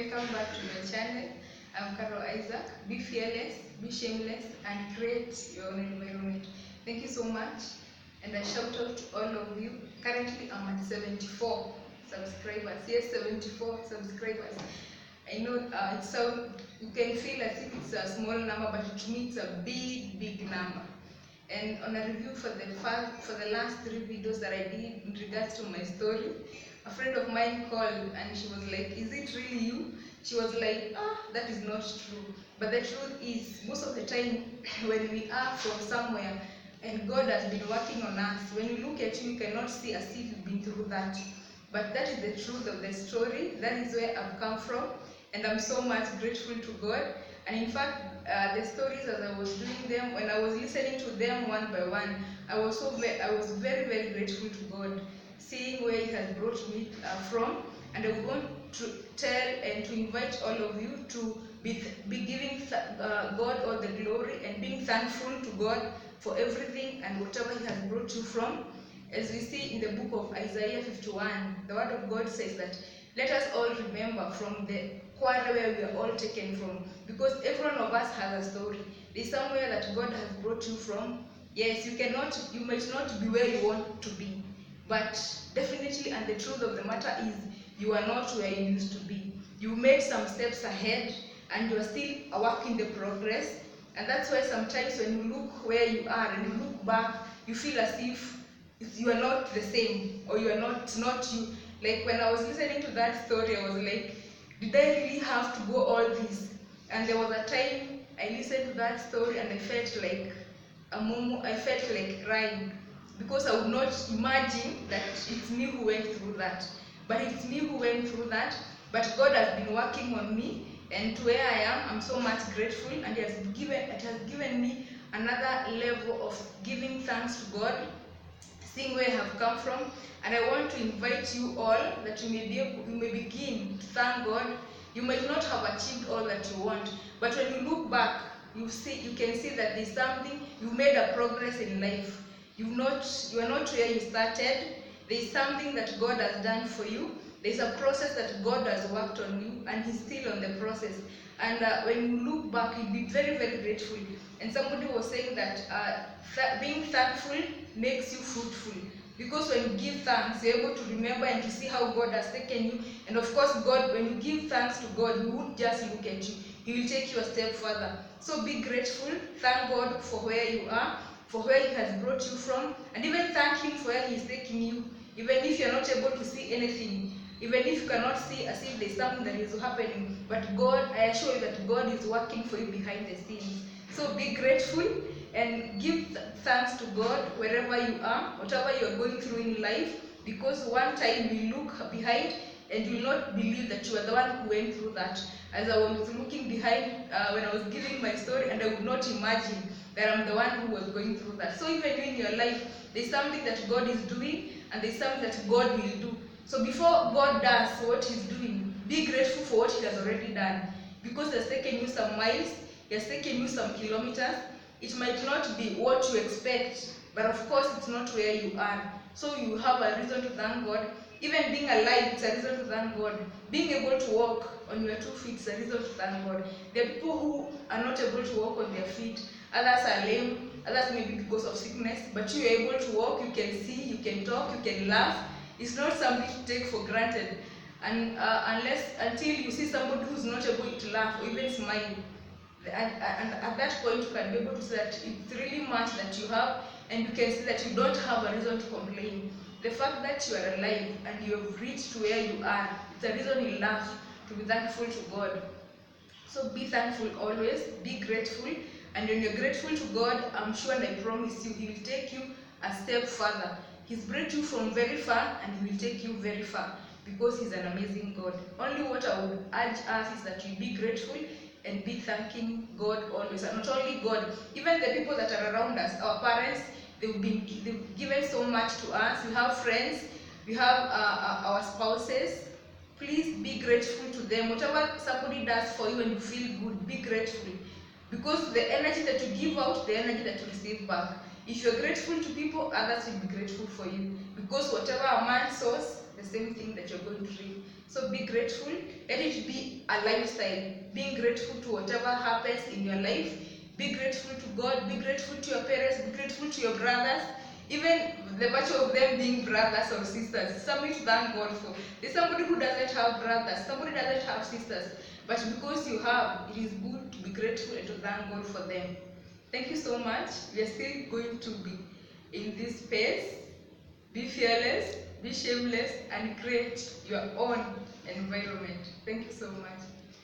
welcome back to my channel. I'm Carol Isaac. Be fearless, be shameless, and create your own environment. Thank you so much, and a shout out to all of you. Currently, I'm at 74 subscribers. Yes, 74 subscribers. I know you can feel as if it's a small number, but to me it's a big number. And on a review for the last 3 videos that I did in regards to my story, a friend of mine called and she was like, "Is it really you?" She was like, that is not true. But the truth is, most of the time when we are from somewhere and God has been working on us, when you look at you, you cannot see as if you've been through that. But that is the truth of the story. That is where I've come from, and I'm so much grateful to God. And in fact, the stories as I was doing them, when I was listening to them one by one, I was very grateful to God, seeing where He has brought me from. And I would want to tell and to invite all of you to be giving God all the glory and being thankful to God for everything and whatever He has brought you from. As we see in the book of Isaiah 51, the word of God says that let us all remember from the quarter where we are all taken from, because every one of us has a story. There's somewhere that God has brought you from. Yes, you might not be where you want to be, but definitely, and the truth of the matter is, you are not where you used to be. You made some steps ahead, and you are still a work in the progress. And that's why sometimes when you look where you are and you look back, you feel as if you are not the same, or you are not you. Like when I was listening to that story, I was like, did I really have to go all this? And there was a time I listened to that story and I felt like I felt like crying, because I would not imagine that it's me who went through that. But it's me who went through that. But God has been working on me, and to where I am, I'm so much grateful, and it has given me another level of giving thanks to God, seeing where I have come from. And I want to invite you all that you may begin to thank God. You might not have achieved all that you want, but when you look back, you can see that there's something, you've made a progress in life. You are not where you started. There's something that God has done for you. There's a process that God has worked on you, and He's still on the process. And when you look back, you'll be very grateful. And somebody was saying that being thankful makes you fruitful, because when you give thanks, you're able to remember and to see how God has taken you. And of course, God, when you give thanks to God, He won't just look at you, He will take you a step further. So be grateful, thank God for where you are, for where He has brought you from, and even thank Him for where He is taking you. Even if you're not able to see anything, even if you cannot see as if there's something that is happening, but God, I assure you that God is working for you behind the scenes. So be grateful and give thanks to God wherever you are, whatever you are going through in life, because one time you look behind and you will not believe that you are the one who went through that. As I was looking behind when I was giving my story, and I would not imagine that I'm the one who was going through that. So even in your life, there's something that God is doing, and there's something that God will do. So before God does what He's doing, be grateful for what He has already done, because He has taken you some miles, He has taken you some kilometers. It might not be what you expect, but of course it's not where you are. So you have a reason to thank God. Even being alive, it's a reason to thank God. Being able to walk on your 2 feet is a reason to thank God. There are people who are not able to walk on their feet. Others are lame, others maybe because of sickness, but you are able to walk, you can see, you can talk, you can laugh. It's not something to take for granted. And until you see somebody who's not able to laugh or even smile, and at that point you can be able to see that it's really much that you have, and you can see that you don't have a reason to complain. The fact that you are alive and you have reached to where you are, it's a reason enough to be thankful to God. So be thankful always, be grateful, and when you're grateful to God, I'm sure and I promise you, He will take you a step further. He's brought you from very far, and He will take you very far, because He's an amazing God. Only what I would urge us is that you be grateful and be thanking God always. And not only God, even the people that are around us, our parents, they've given so much to us. We have friends, we have our spouses. Please be grateful to them. Whatever somebody does for you and you feel good, be grateful. Because the energy that you give out, the energy that you receive back. If you're grateful to people, others will be grateful for you. Because whatever a man sows, the same thing that you're going to reap. So be grateful. Let it be a lifestyle, being grateful to whatever happens in your life. Be grateful to God, be grateful to your parents, be grateful to your brothers. Even the virtue of them being brothers or sisters, something to thank God for. There's somebody who doesn't have brothers, somebody doesn't have sisters, but because you have, it is good to be grateful and to thank God for them. Thank you so much. We are still going to be in this space. Be fearless, be shameless, and create your own environment. Thank you so much.